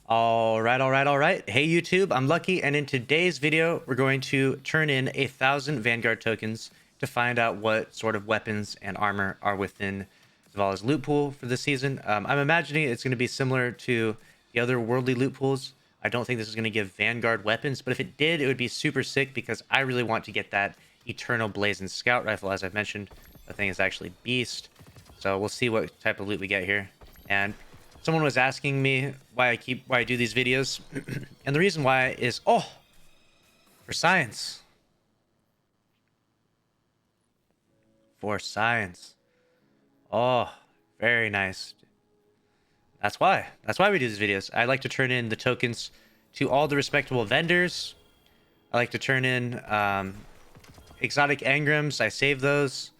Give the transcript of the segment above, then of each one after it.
All right. Hey YouTube, I'm Lucky, and in today's video, we're going to turn in 1,000 Vanguard tokens to find out what sort of weapons and armor are within Zavala's loot pool for this season. I'm imagining it's going to be similar to the other worldly loot pools. I don't think this is going to give Vanguard weapons, but if it did, it would be super sick because I really want to get that Eternal Blazing Scout Rifle. As I've mentioned, the thing is actually beast. So we'll see what type of loot we get here. And someone was asking me why I do these videos, and the reason why is for science. For science. Oh, very nice. That's why. That's why we do these videos. I like to turn in the tokens to all the respectable vendors. I like to turn in exotic engrams. I save those,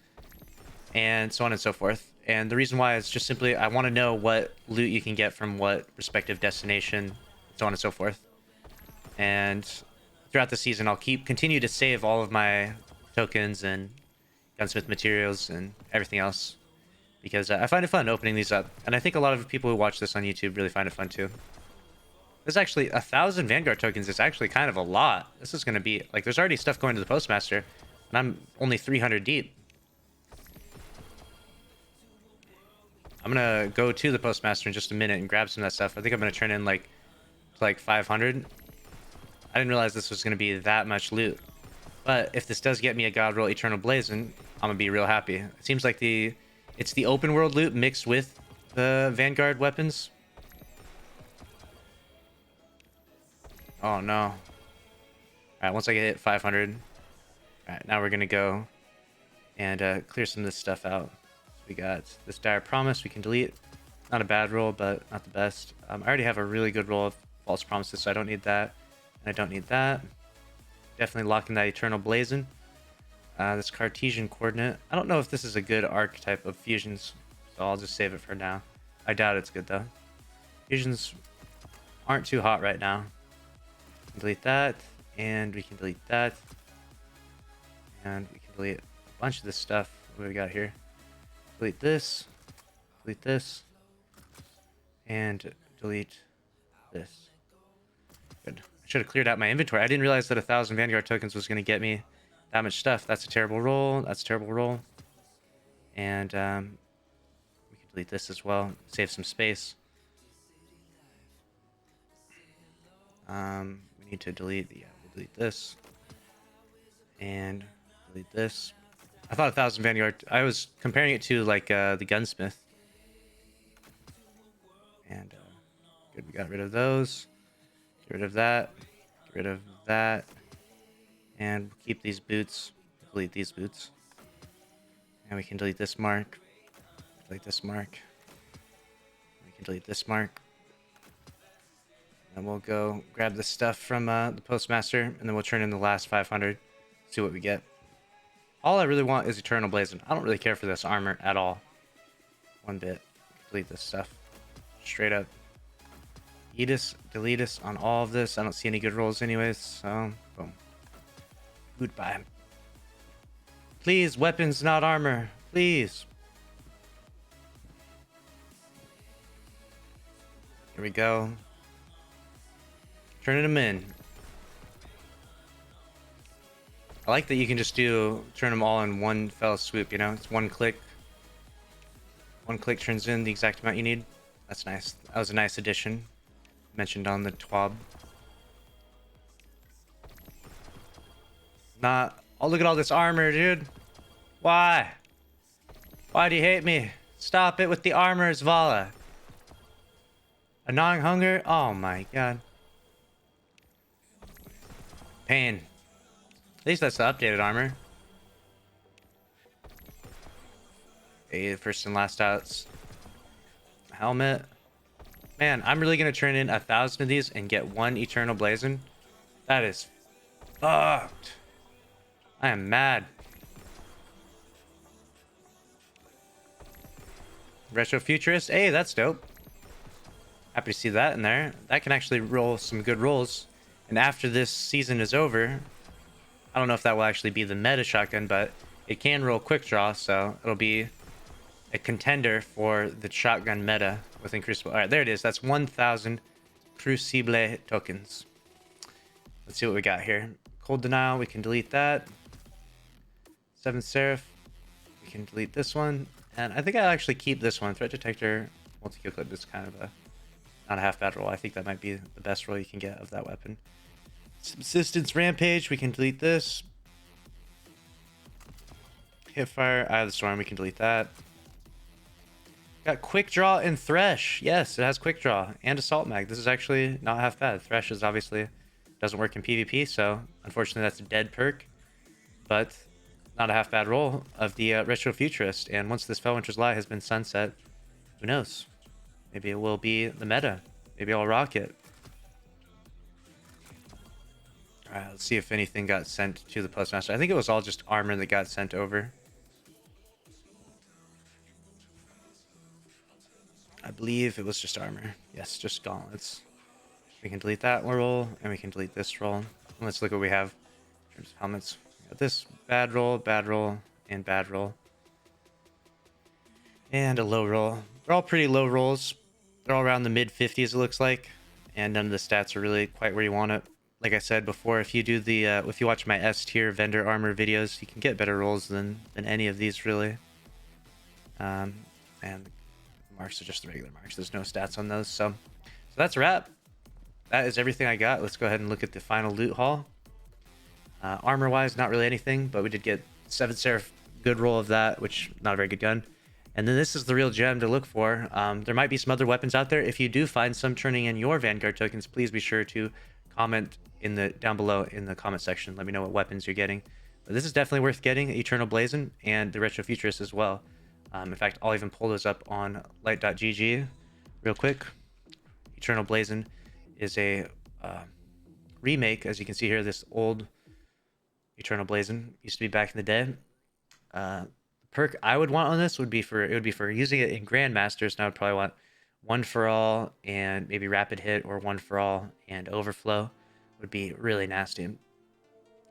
and so on and so forth. And the reason why is just simply I want to know what loot you can get from what respective destination, so on and so forth. And throughout the season, I'll continue to save all of my tokens and gunsmith materials and everything else because I find it fun opening these up. And I think a lot of people who watch this on YouTube really find it fun too. There's actually 1,000 Vanguard tokens is actually kind of a lot. This is going to be like, there's already stuff going to the postmaster and I'm only 300 deep. I'm gonna go to the postmaster in just a minute and grab some of that stuff. I think I'm gonna turn in like 500. I didn't realize this was gonna be that much loot. But if this does get me a God Roll Eternal Blazing, I'm gonna be real happy. It seems like it's the open world loot mixed with the Vanguard weapons. Oh no. Alright, once I get hit 500. Alright, now we're gonna go and clear some of this stuff out. We got this Dire Promise we can delete. Not a bad roll, but not the best. I already have a really good roll of False Promises, so I don't need that. And I don't need that. Definitely locking that Eternal Blazing. This Cartesian Coordinate. I don't know if this is a good archetype of fusions, so I'll just save it for now. I doubt it's good, though. Fusions aren't too hot right now. Delete that, and we can delete that. And we can delete a bunch of this stuff. What do we got here? Delete this, and delete this. Good. I should have cleared out my inventory. I didn't realize that 1,000 Vanguard tokens was going to get me that much stuff. That's a terrible roll. That's a terrible roll. And we can delete this as well. Save some space. We need to delete. Yeah, we'll delete this. And delete this. I thought 1,000 Vanguard. I was comparing it to like the gunsmith. And good, we got rid of those. Get rid of that. Get rid of that. And we'll keep these boots. Delete these boots. And we can delete this mark. Delete this mark. We can delete this mark. And we'll go grab this stuff from the postmaster, and then we'll turn in the last 500. See what we get. All I really want is Eternal Blazing. I don't really care for this armor at all. One bit. Delete this stuff. Straight up. Delete us on all of this. I don't see any good rolls anyways, so boom. Goodbye. Please, weapons, not armor. Please. Here we go. Turning them in. I like that you can just turn them all in one fell swoop, you know? It's one click. One click turns in the exact amount you need. That's nice. That was a nice addition. Mentioned on the TWAB. Oh, look at all this armor, dude. Why? Why do you hate me? Stop it with the armor, Zavala. A gnawing hunger? Oh my god. Pain. At least that's the updated armor. Okay, first and last outs. Helmet. Man, I'm really gonna turn in 1,000 of these and get one Eternal Blazing. That is fucked. I am mad. Retro Futurist. Hey, that's dope. Happy to see that in there. That can actually roll some good rolls. And after this season is over, I don't know if that will actually be the meta shotgun, but it can roll quick draw, so it'll be a contender for the shotgun meta with Crucible. All right, there it is. That's 1,000 Crucible tokens. Let's see what we got here. Cold Denial, we can delete that. Seventh Seraph, we can delete this one. And I think I'll actually keep this one. Threat Detector, multi-kill clip is kind of a not a half bad roll. I think that might be the best roll you can get of that weapon. Subsistence Rampage, we can delete this. Hipfire, Eye of the Storm, we can delete that. Got Quick Draw and Thresh. Yes, it has Quick Draw and Assault Mag. This is actually not half bad. Thresh is obviously doesn't work in PvP, so unfortunately that's a dead perk. But not a half bad roll of the Retro Futurist. And once this Felwinter's Lie has been sunset, who knows? Maybe it will be the meta. Maybe I'll rock it. Alright, let's see if anything got sent to the Postmaster. I think it was all just armor that got sent over. I believe it was just armor. Yes, just gauntlets. We can delete that roll, and we can delete this roll. And let's look what we have in terms of helmets. We got this bad roll, and bad roll. And a low roll. They're all pretty low rolls. They're all around the mid 50s, it looks like. And none of the stats are really quite where you want it. Like I said before, if you do the if you watch my S tier vendor armor videos, you can get better rolls than any of these really. And the marks are just the regular marks. There's no stats on those. So that's a wrap. That is everything I got. Let's go ahead and look at the final loot haul. Armor wise, not really anything, but we did get 7 Seraph, good roll of that, which not a very good gun. And then this is the real gem to look for. There might be some other weapons out there. If you do find some turning in your Vanguard tokens, please be sure to comment down below in the comment section. Let me know what weapons you're getting. But this is definitely worth getting, Eternal Blazon and the Retro Futurist as well. In fact, I'll even pull those up on light.gg real quick. Eternal Blazon is a remake, as you can see here. This old Eternal Blazon used to be back in the day. Perk I would want on this would be for using it in Grandmasters, and I would probably want One for All and maybe Rapid Hit, or One for All and Overflow would be really nasty.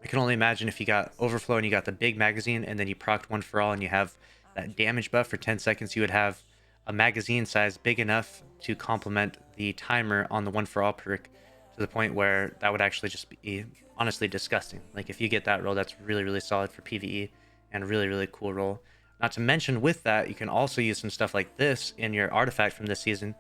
I can only imagine if you got Overflow and you got the big magazine, and then you procced One for All and you have that damage buff for 10 seconds, you would have a magazine size big enough to complement the timer on the One for All perk, to the point where that would actually just be honestly disgusting. Like, if you get that roll, that's really, really solid for PvE and a really, really cool roll. Not to mention, with that, you can also use some stuff like this in your artifact from this season.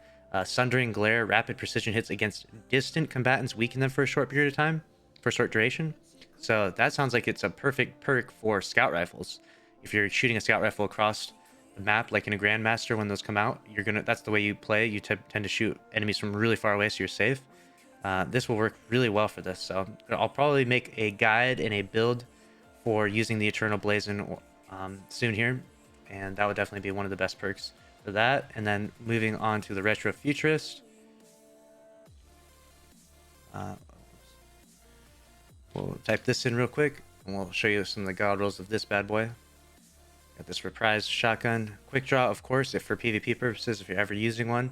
Sundering Glare, rapid precision hits against distant combatants, weaken them for a short period of time, for a short duration. So that sounds like it's a perfect perk for scout rifles. If you're shooting a scout rifle across the map, like in a Grandmaster, when those come out, that's the way you play. You tend to shoot enemies from really far away, so you're safe. This will work really well for this. So I'll probably make a guide and a build for using the Eternal Blazon soon here, and that would definitely be one of the best perks for that. And then moving on to the Retro Futurist, we'll type this in real quick and we'll show you some of the god rolls of this bad boy. Got this reprised shotgun, quick draw, of course, if for PvP purposes, if you're ever using one.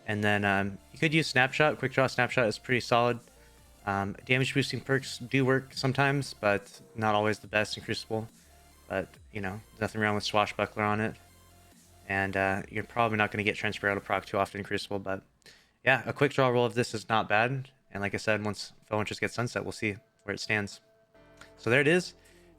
And then you could use snapshot. Quick draw snapshot is pretty solid. Damage boosting perks do work sometimes, but not always the best in Crucible. But, you know, nothing wrong with Swashbuckler on it. And you're probably not going to get Transparent proc too often in Crucible. But yeah, a quick draw roll of this is not bad. And like I said, once Felwinter's gets sunset, we'll see where it stands. So there it is.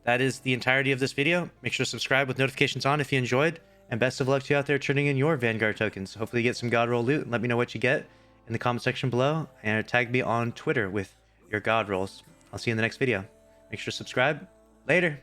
That is the entirety of this video. Make sure to subscribe with notifications on if you enjoyed. And best of luck to you out there turning in your Vanguard tokens. Hopefully you get some God roll loot. And let me know what you get in the comment section below. And tag me on Twitter with your God rolls. I'll see you in the next video. Make sure to subscribe. Later.